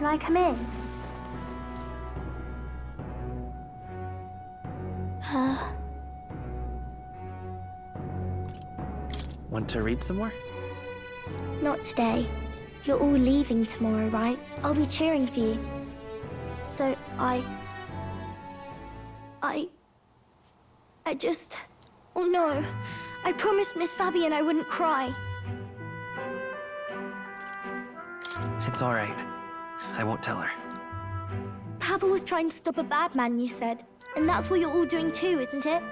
Can I come in? Want to read some more? Not today. You're all leaving tomorrow, right? I'll be cheering for you. So I just... Oh no. I promised Miss Fabian I wouldn't cry. It's all right. I won't tell her. Pavel was trying to stop a bad man, you said. And that's what you're all doing too, isn't it?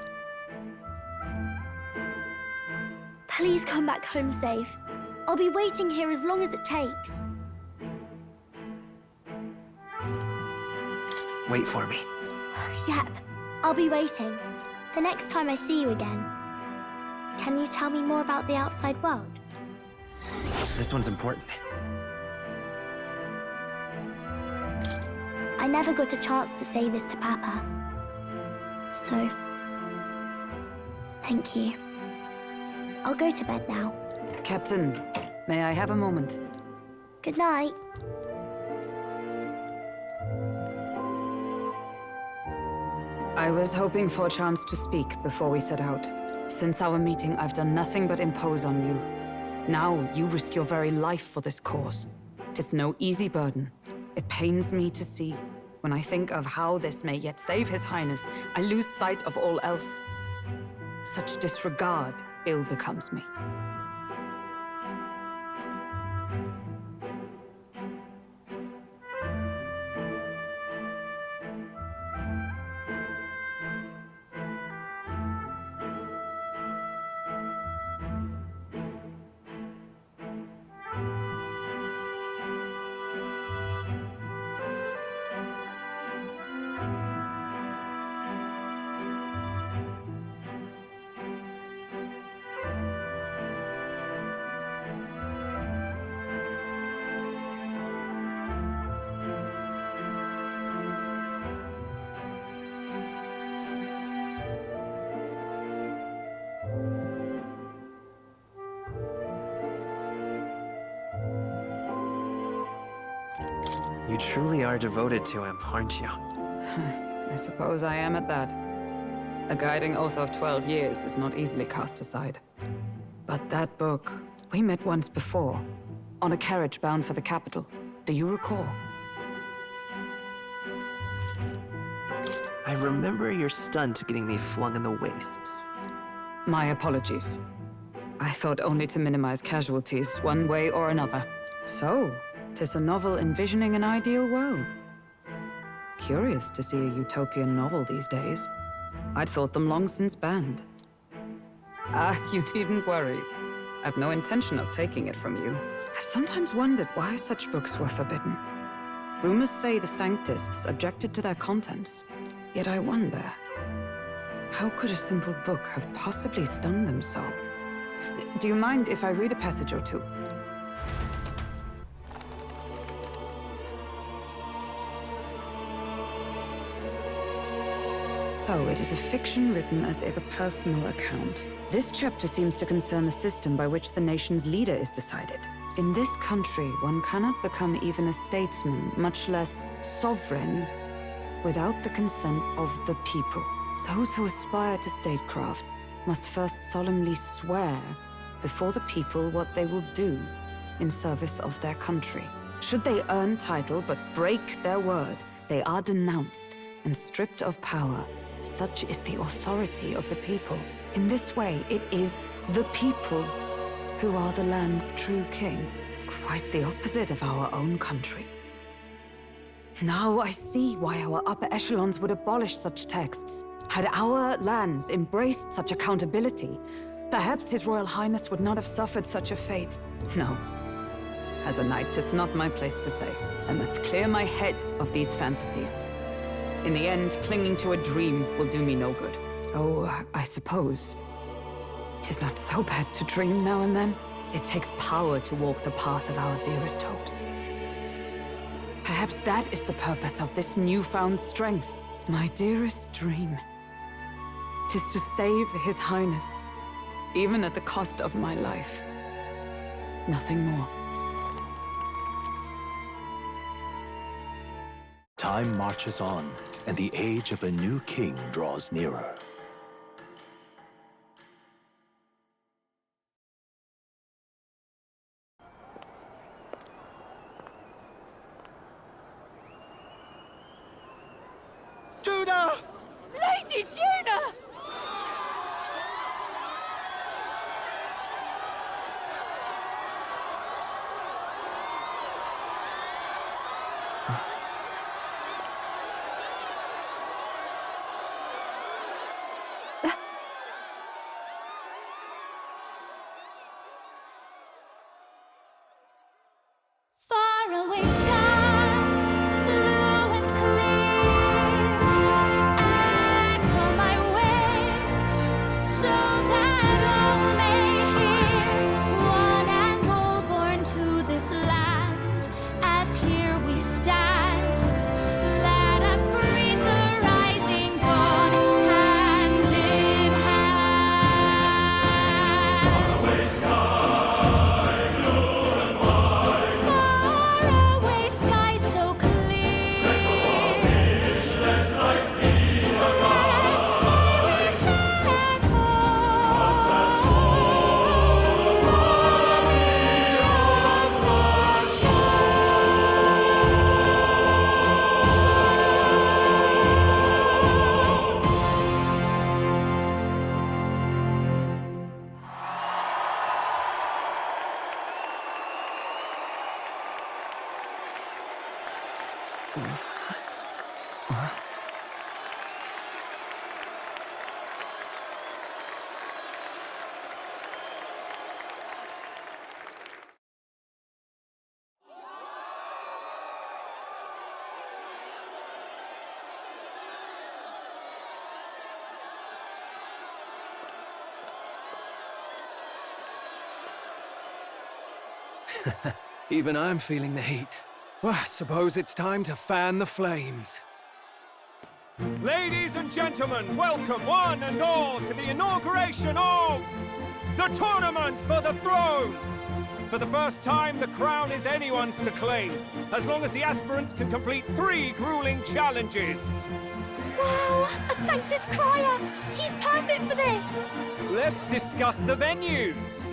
Please come back home safe. I'll be waiting here as long as it takes. Wait for me. Yep, I'll be waiting. The next time I see you again. Can you tell me more about the outside world? This one's important. I never got a chance to say this to Papa. So, thank you. I'll go to bed now. Captain, may I have a moment? Good night. I was hoping for a chance to speak before we set out. Since our meeting, I've done nothing but impose on you. Now, you risk your very life for this cause. 'Tis no easy burden. It pains me to see. When I think of how this may yet save His Highness, I lose sight of all else. Such disregard ill becomes me. You truly are devoted to him, aren't you? I suppose I am at that. A guiding oath of 12 years is not easily cast aside. But that book, we met once before, on a carriage bound for the capital. Do you recall? I remember your stunt getting me flung in the wastes. My apologies. I thought only to minimize casualties, one way or another. So, 'tis a novel envisioning an ideal world. Curious to see a utopian novel these days. I'd thought them long since banned. You needn't worry. I've no intention of taking it from you. I've sometimes wondered why such books were forbidden. Rumors say the Sanctists objected to their contents. Yet I wonder, how could a simple book have possibly stunned them so? Do you mind if I read a passage or two? So, it is a fiction written as if a personal account. This chapter seems to concern the system by which the nation's leader is decided. In this country, one cannot become even a statesman, much less sovereign, without the consent of the people. Those who aspire to statecraft must first solemnly swear before the people what they will do in service of their country. Should they earn title but break their word, they are denounced and stripped of power. Such is the authority of the people. In this way, it is the people who are the land's true king. Quite the opposite of our own country. Now I see why our upper echelons would abolish such texts. Had our lands embraced such accountability, perhaps His Royal Highness would not have suffered such a fate. No. As a knight, 'tis not my place to say. I must clear my head of these fantasies. In the end, clinging to a dream will do me no good. Oh, I suppose 'tis not so bad to dream now and then. It takes power to walk the path of our dearest hopes. Perhaps that is the purpose of this newfound strength. My dearest dream. 'Tis to save His Highness, even at the cost of my life. Nothing more. Time marches on, and the age of a new king draws nearer. Juna! Lady Juna! Far away sky, blue and clear. Echo my wish, so that all may hear. One and all born to this land, as here we stand. Let us greet the rising dawn, hand in hand. Far away sky. Even I'm feeling the heat. Well, I suppose it's time to fan the flames. Ladies and gentlemen, welcome one and all to the inauguration of the Tournament for the Throne! For the first time, the crown is anyone's to claim, as long as the aspirants can complete 3 grueling challenges. Wow, a Sanctus Crier! He's perfect for this! Let's discuss the venues.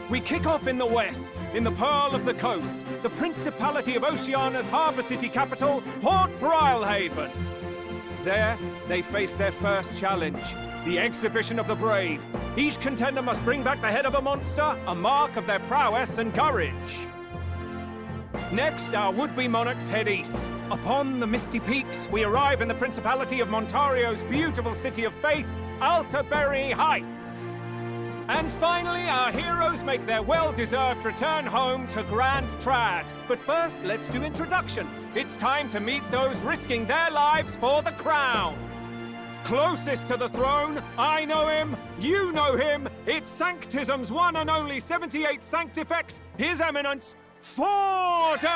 We kick off in the west, in the Pearl of the Coast, the Principality of Oceania's harbour city capital, Port Brilehaven. There, they face their first challenge, the Exhibition of the Brave. Each contender must bring back the head of a monster, a mark of their prowess and courage. Next, our would-be monarchs head east. Upon the misty peaks, we arrive in the Principality of Montario's beautiful city of faith, Altaberry Heights. And finally, our heroes make their well-deserved return home to Grand Trad. But first, let's do introductions. It's time to meet those risking their lives for the crown. Closest to the throne, I know him, you know him. It's Sanctism's one and only 78 Sanctifex, His Eminence, Forden!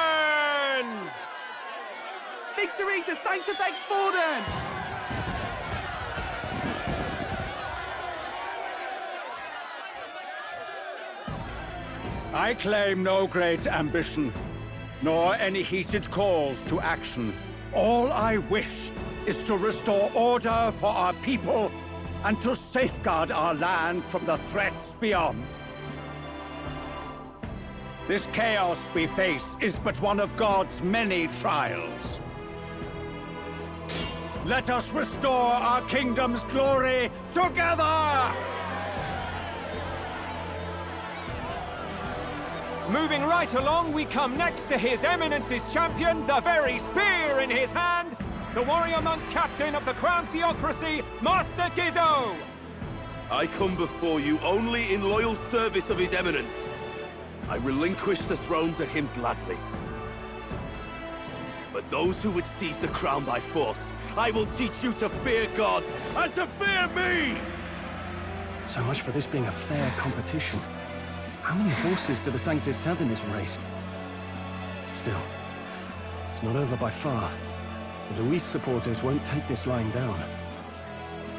Victory to Sanctifex Forden! I claim no great ambition, nor any heated calls to action. All I wish is to restore order for our people and to safeguard our land from the threats beyond. This chaos we face is but one of God's many trials. Let us restore our kingdom's glory together! Moving right along, we come next to His Eminence's champion, the very spear in his hand, the warrior monk captain of the Crown Theocracy, Master Guido! I come before you only in loyal service of His Eminence. I relinquish the throne to him gladly. But those who would seize the crown by force, I will teach you to fear God and to fear me! So much for this being a fair competition. How many horses do the Sanctus have in this race? Still, it's not over by far. The Luis supporters won't take this lying down.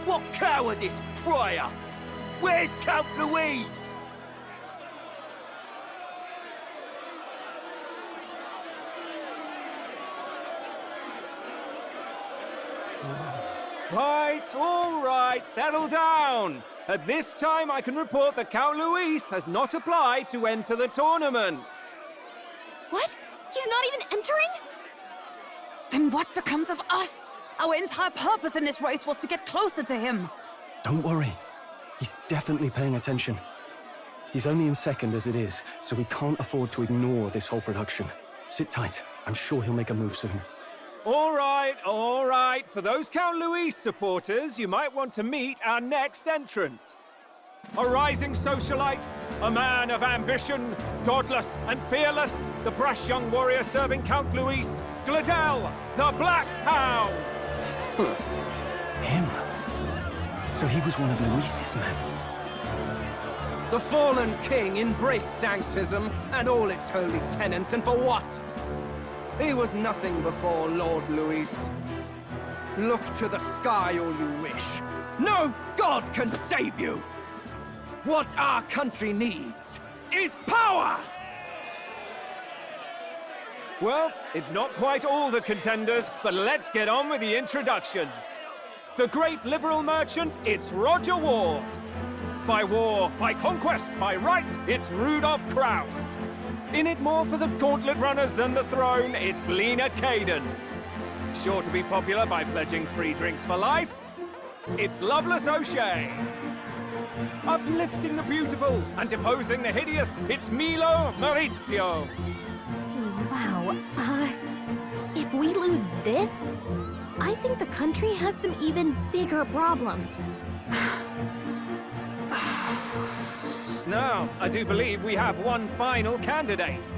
What cowardice, Crier! Where's Count Louise? Right, all right, settle down. At this time, I can report that Count Luis has not applied to enter the tournament. What? He's not even entering? Then what becomes of us? Our entire purpose in this race was to get closer to him. Don't worry. He's definitely paying attention. He's only in second as it is, so we can't afford to ignore this whole production. Sit tight. I'm sure he'll make a move soon. All right, all right. For those Count Luis supporters, you might want to meet our next entrant. A rising socialite, a man of ambition, godless and fearless, the brash young warrior serving Count Luis, Gladel, the Black Hound. Him? So he was one of Luis's men. The fallen king embraced sanctism and all its holy tenets, and for what? He was nothing before Lord Luis. Look to the sky all you wish. No god can save you! What our country needs is power! Well, it's not quite all the contenders, but let's get on with the introductions. The great liberal merchant, it's Roger Ward. By war, by conquest, by right, it's Rudolph Kraus. In it more for the gauntlet runners than the throne, it's Lena Caden. Sure to be popular by pledging free drinks for life, it's Loveless O'Shea. Uplifting the beautiful and deposing the hideous, it's Milo Maurizio. Wow. If we lose this, I think the country has some even bigger problems. Now, I do believe we have one final candidate.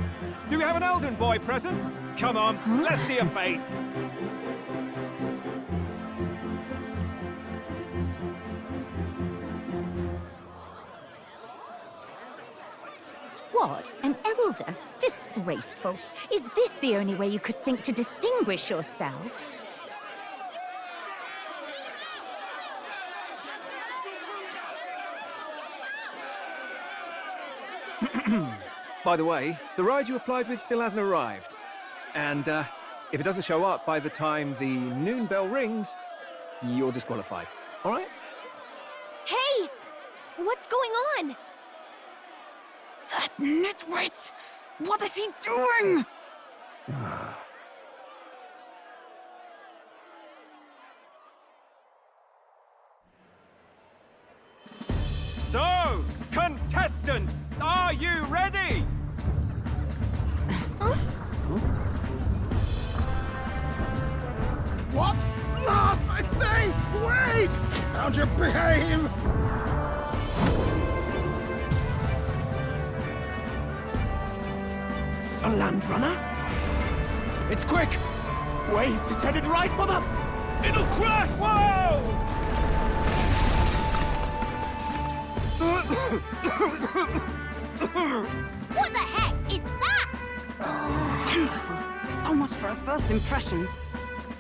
Do we have an Elden boy present? Come on, let's see a face. What? An elder? Disgraceful. Is this the only way you could think to distinguish yourself? By the way, the ride you applied with still hasn't arrived. And if it doesn't show up by the time the noon bell rings, you're disqualified. All right? Hey! What's going on? That nitwit! What is he doing? So, contestants, are you ready? What? Last, I say! Wait! Found your behave! A land runner? It's quick! Wait, it's headed right for the... It'll crash! Whoa! What the heck is that? Wonderful. So much for a first impression.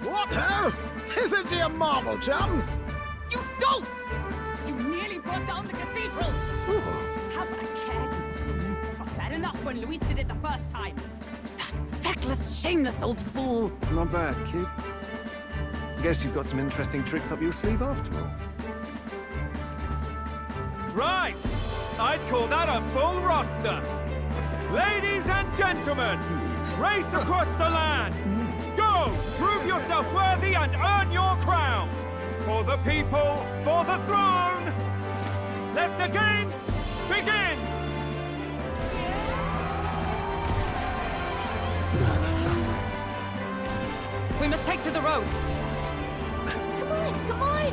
What ho? Isn't he a marvel, chums? You don't! You nearly brought down the cathedral! Have a care, you fool. It was bad enough when Luis did it the first time. That feckless, shameless old fool. Not bad, kid. Guess you've got some interesting tricks up your sleeve after all. Right! I'd call that a full roster. Ladies and gentlemen, race across the land. Go! Prove yourself worthy and earn your crown. For the people, for the throne. Let the games begin! We must take to the road. Come on, come on!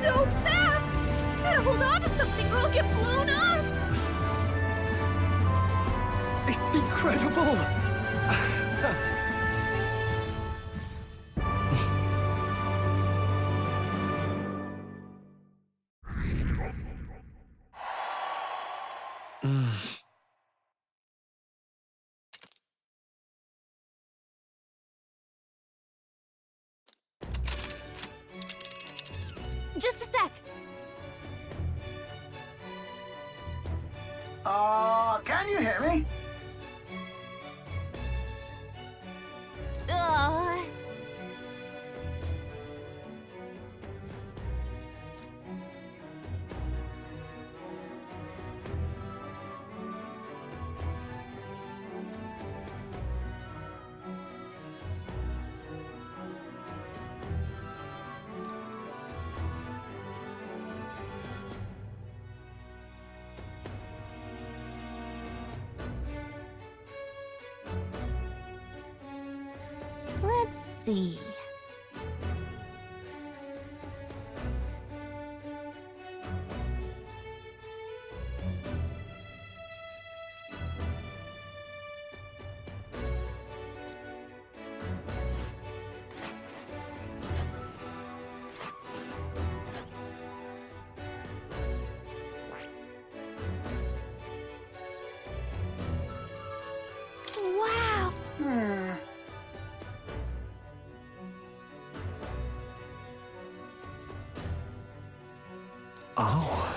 So fast! Better hold on to something or I'll get blown up! It's incredible! Just a sec. Can you hear me? Let's see. Wow! Oh.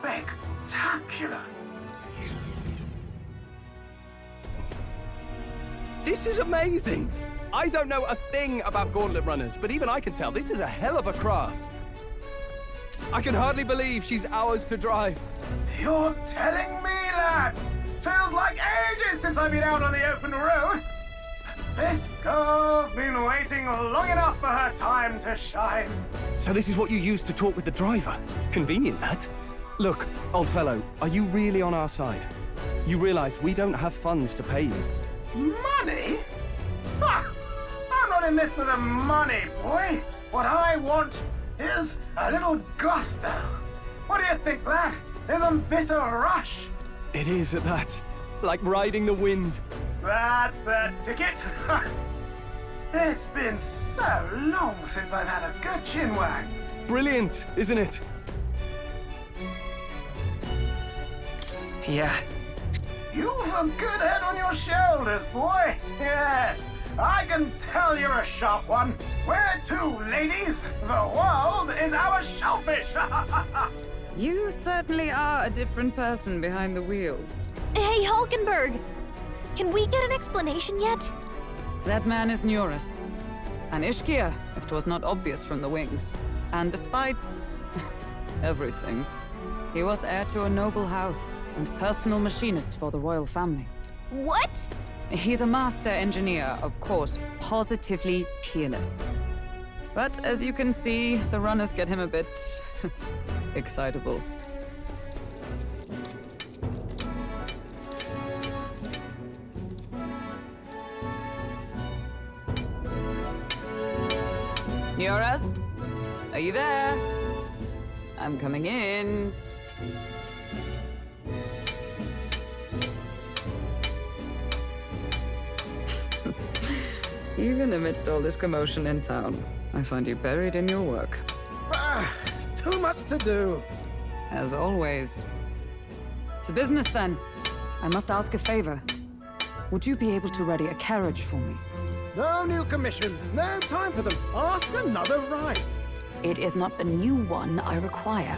Spectacular! This is amazing! I don't know a thing about gauntlet runners, but even I can tell this is a hell of a craft. I can hardly believe she's ours to drive. You're telling me, lad? Feels like ages since I've been out on the open road. This girl's been waiting long enough for her time to shine. So this is what you used to talk with the driver? Convenient, that. Look, old fellow, are you really on our side? You realize we don't have funds to pay you. Money? Ha! I'm not in this for the money, boy. What I want is a little gusto. What do you think, lad? Isn't this a rush? It is at that. Like riding the wind. That's the ticket. It's been so long since I've had a good chinwag. Brilliant, isn't it? Yeah. You've a good head on your shoulders, boy. Yes, I can tell you're a sharp one. Where to, ladies? The world is our shellfish. You certainly are a different person behind the wheel. Hey, Hulkenberg! Can we get an explanation yet? That man is Neurus. An Ishkia, if 'twas not obvious from the wings. And despite everything, he was heir to a noble house and personal machinist for the royal family. What? He's a master engineer, of course, positively peerless. But as you can see, the runners get him a bit excitable. Neurus? Are you there? I'm coming in. Even amidst all this commotion in town, I find you buried in your work. It's too much to do. As always. To business, then. I must ask a favor. Would you be able to ready a carriage for me? No new commissions. No time for them. Ask another right. It is not a new one I require.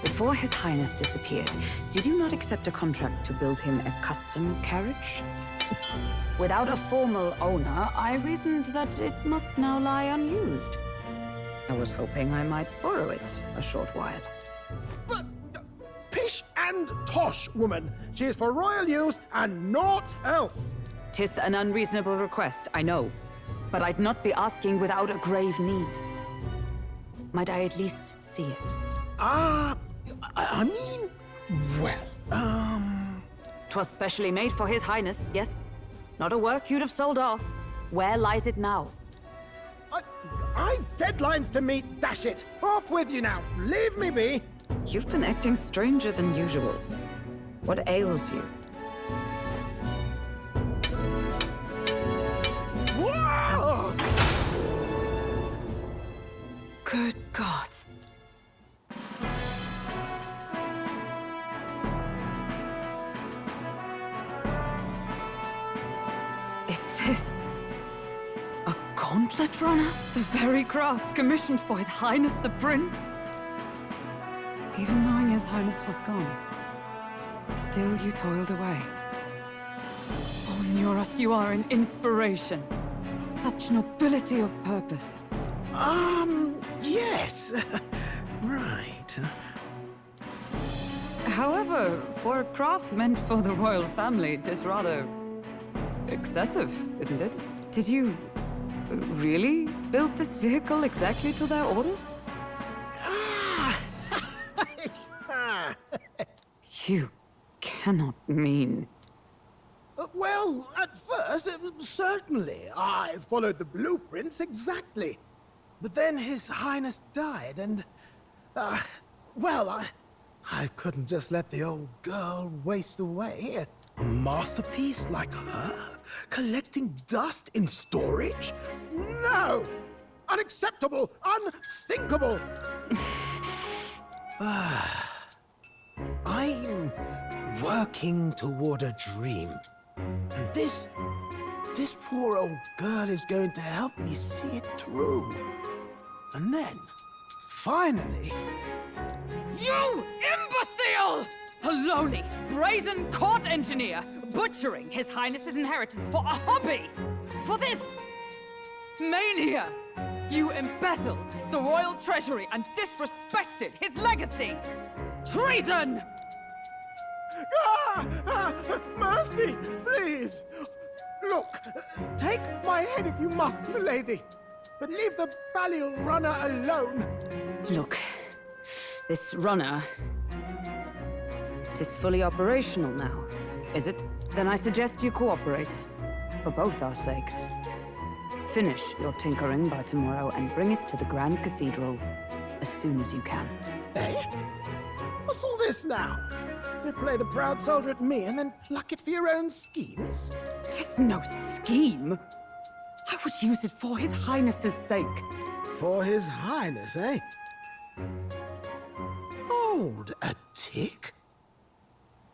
Before His Highness disappeared, did you not accept a contract to build him a custom carriage? Without a formal owner, I reasoned that it must now lie unused. I was hoping I might borrow it a short while. But, pish and tosh, woman. She is for royal use and naught else. 'Tis an unreasonable request, I know. But I'd not be asking without a grave need. Might I at least see it? I mean, well, 'Twas specially made for His Highness, yes? Not a work you'd have sold off. Where lies it now? I've deadlines to meet, dash it! Off with you now! Leave me be! You've been acting stranger than usual. What ails you? Whoa! Good God. Is this a gauntlet runner? The very craft commissioned for His Highness the Prince? Even knowing His Highness was gone, still you toiled away. Oh, Nuras, you are an inspiration. Such nobility of purpose. Yes. Right. However, for a craft meant for the royal family, it is rather excessive, isn't it? Did you really build this vehicle exactly to their orders? You cannot mean... Well, at first, certainly. I followed the blueprints exactly. But then His Highness died, and... well, I couldn't just let the old girl waste away. A masterpiece like her? Collecting dust in storage? No! Unacceptable! Unthinkable! I'm working toward a dream. And this poor old girl is going to help me see it through. And then, finally... You imbecile! A lowly, brazen court engineer, butchering His Highness's inheritance for a hobby! For this mania! You embezzled the royal treasury and disrespected his legacy! Treason! Mercy, please! Look, take my head if you must, milady. But leave the Balial runner alone. Look, this runner... It is fully operational now, is it? Then I suggest you cooperate. For both our sakes. Finish your tinkering by tomorrow and bring it to the Grand Cathedral as soon as you can. Eh? What's all this now? You play the proud soldier at me and then pluck it for your own schemes? 'Tis no scheme. I would use it for His Highness's sake. For His Highness, eh? Hold a tick.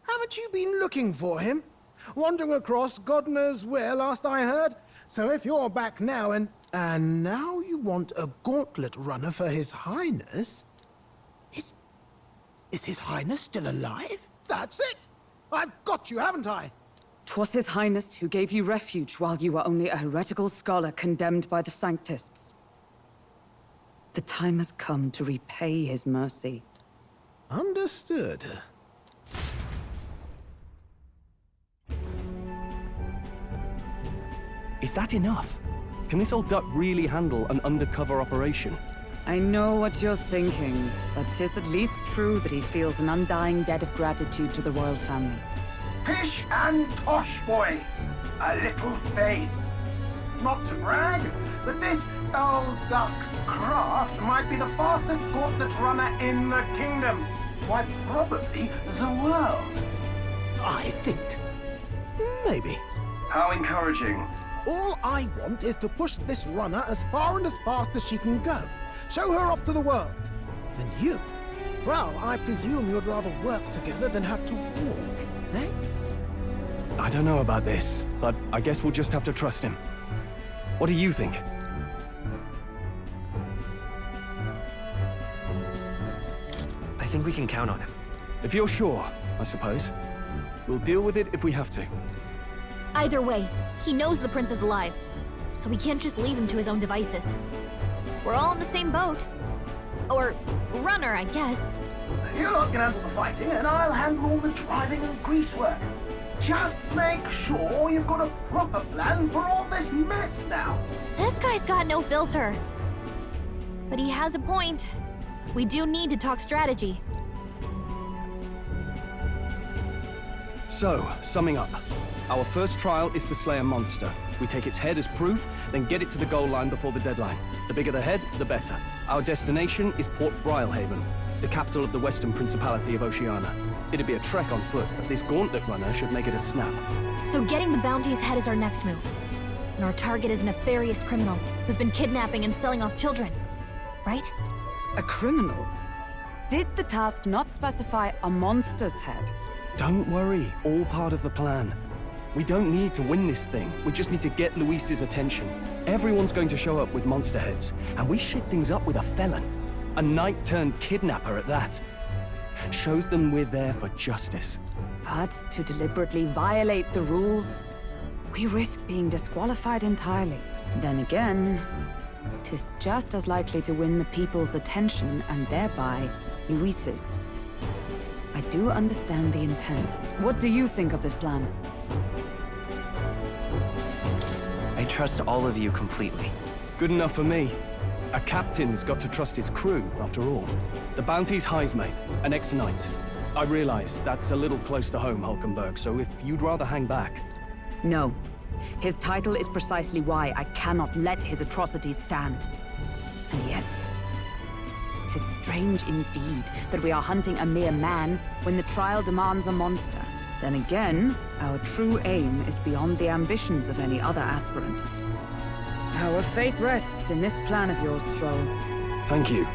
Haven't you been looking for him? Wandering across God knows where last I heard? So if you're back now and now you want a gauntlet runner for His Highness? Is His Highness still alive? That's it! I've got you, haven't I? 'Twas His Highness who gave you refuge while you were only a heretical scholar condemned by the Sanctists. The time has come to repay His mercy. Understood. Is that enough? Can this old duck really handle an undercover operation? I know what you're thinking, but 'tis at least true that he feels an undying debt of gratitude to the royal family. Pish and tosh, boy. A little faith. Not to brag, but this old duck's craft might be the fastest gauntlet runner in the kingdom. Why, probably the world. I think. Maybe. How encouraging. All I want is to push this runner as far and as fast as she can go. Show her off to the world. And you? Well, I presume you'd rather work together than have to walk, eh? I don't know about this, but I guess we'll just have to trust him. What do you think? I think we can count on him. If you're sure, I suppose. We'll deal with it if we have to. Either way, he knows the prince is alive, so we can't just leave him to his own devices. We're all in the same boat. Or runner, I guess. You lot can handle the fighting, and I'll handle all the driving and greasework. Just make sure you've got a proper plan for all this mess now. This guy's got no filter. But he has a point. We do need to talk strategy. So, summing up. Our first trial is to slay a monster. We take its head as proof, then get it to the goal line before the deadline. The bigger the head, the better. Our destination is Port Brilehaven, the capital of the Western Principality of Oceania. It'd be a trek on foot, but this gauntlet runner should make it a snap. So getting the bounty's head is our next move. And our target is a nefarious criminal who's been kidnapping and selling off children. Right? A criminal? Did the task not specify a monster's head? Don't worry, all part of the plan. We don't need to win this thing. We just need to get Luis's attention. Everyone's going to show up with monster heads, and we shit things up with a felon. A knight-turned-kidnapper at that. Shows them we're there for justice. But to deliberately violate the rules, we risk being disqualified entirely. Then again, 'tis just as likely to win the people's attention and thereby Luis's. I do understand the intent. What do you think of this plan? I trust all of you completely. Good enough for me. A captain's got to trust his crew, after all. The bounty's Heismay, an ex-knight. I realize that's a little close to home, Hulkenberg, so if you'd rather hang back... No. His title is precisely why I cannot let his atrocities stand. And yet... 'tis strange indeed that we are hunting a mere man when the trial demands a monster. Then again, our true aim is beyond the ambitions of any other aspirant. Our fate rests in this plan of yours, Stroll. Thank you.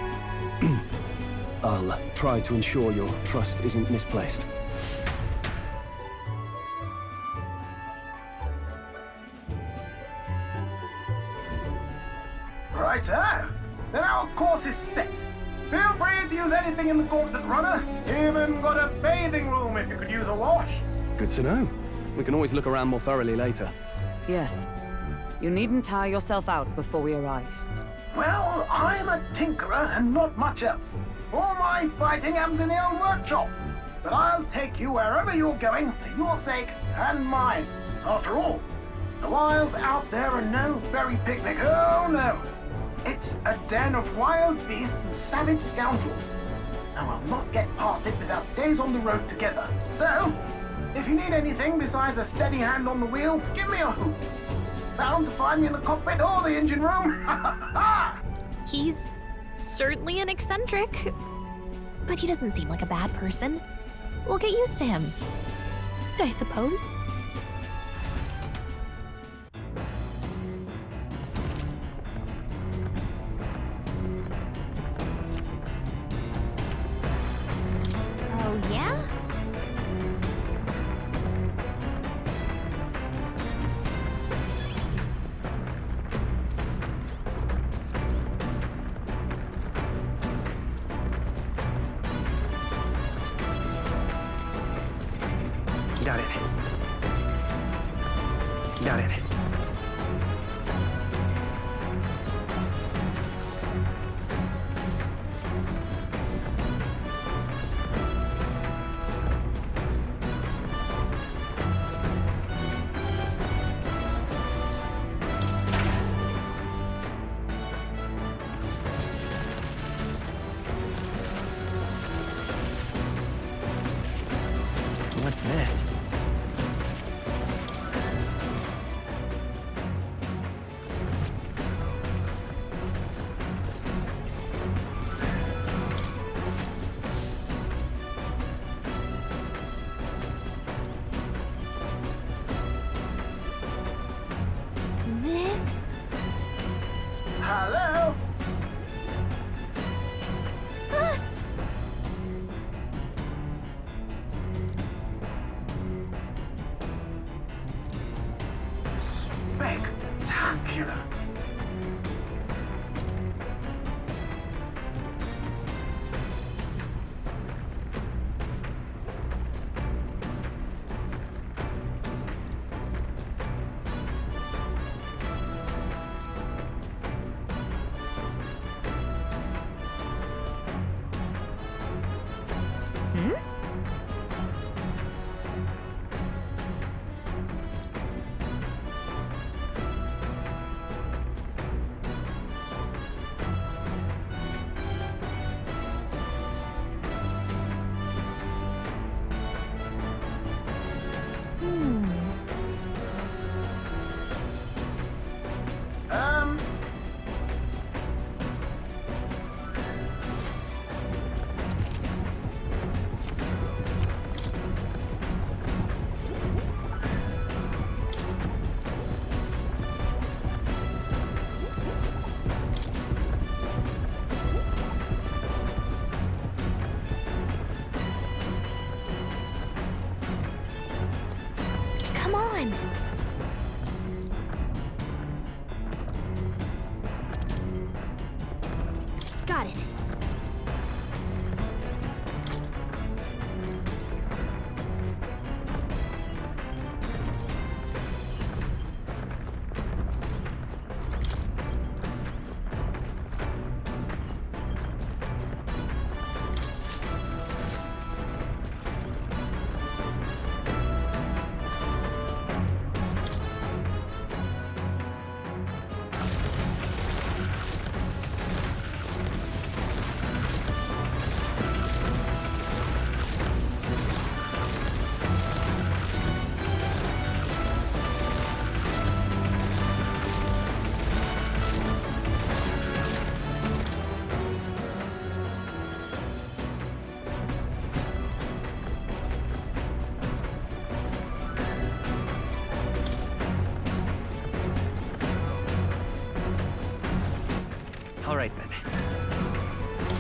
I'll try to ensure your trust isn't misplaced. Righto. Then our course is set. Feel free to use anything in the gauntlet runner. Even got a bathing room if you could use a wash. Good to know. We can always look around more thoroughly later. Yes. You needn't tire yourself out before we arrive. Well, I'm a tinkerer and not much else. All my fighting happens in the old workshop. But I'll take you wherever you're going for your sake and mine. After all, the wilds out there are no berry picnic. Oh no. It's a den of wild beasts and savage scoundrels. And we'll not get past it without days on the road together. So, if you need anything besides a steady hand on the wheel, give me a hoot. Bound to find me in the cockpit or the engine room. He's certainly an eccentric, but he doesn't seem like a bad person. We'll get used to him, I suppose. Oh, yeah? Got it. Got it. What's this? This? Hello? Spectacular. on! Got it. All right then.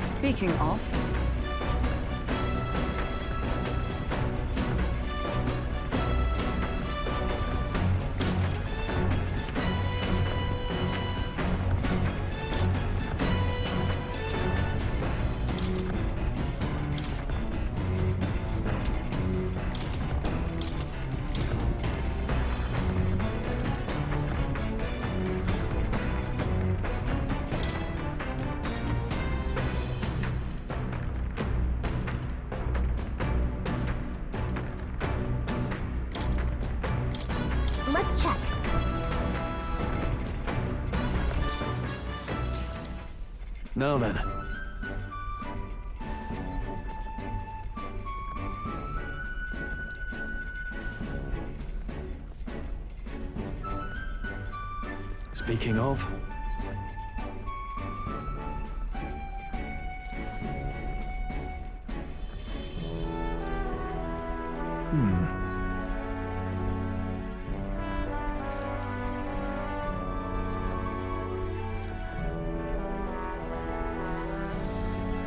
Speaking of, Let's check. Now then. Speaking of...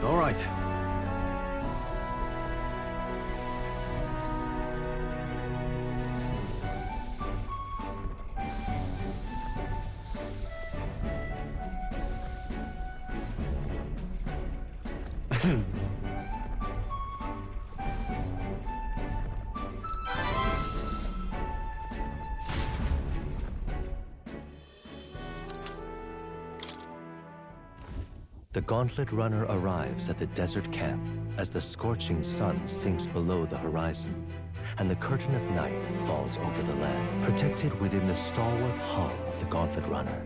All right. The Gauntlet Runner arrives at the desert camp as the scorching sun sinks below the horizon, and the curtain of night falls over the land. Protected within the stalwart hull of the Gauntlet Runner,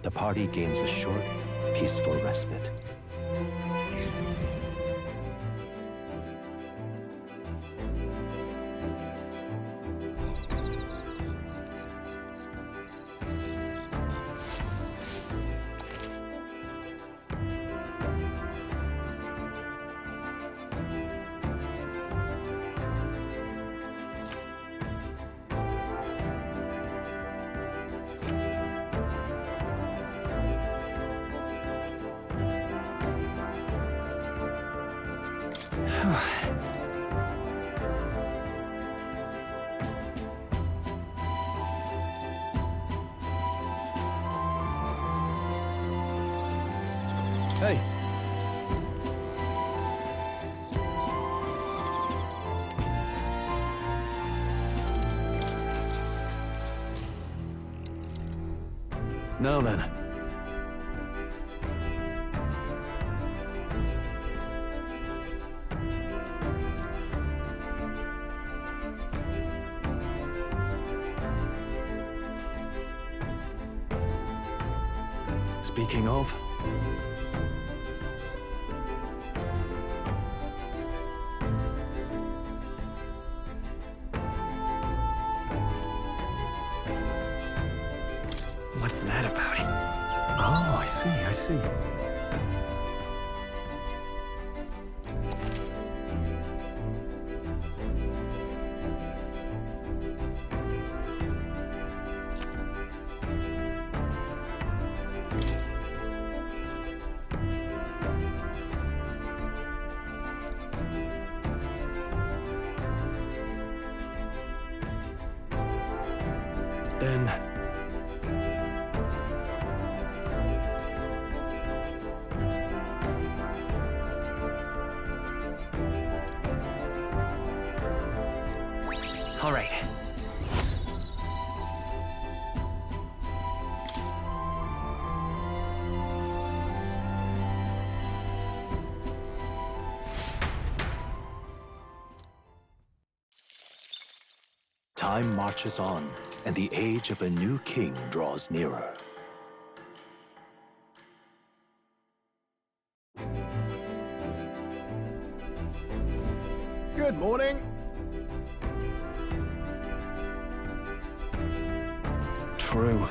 the party gains a short, peaceful respite. Hey. Now then. Speaking of... What's that about? Oh, I see. Then... All right. Time marches on, and the age of a new king draws nearer. Good morning. True.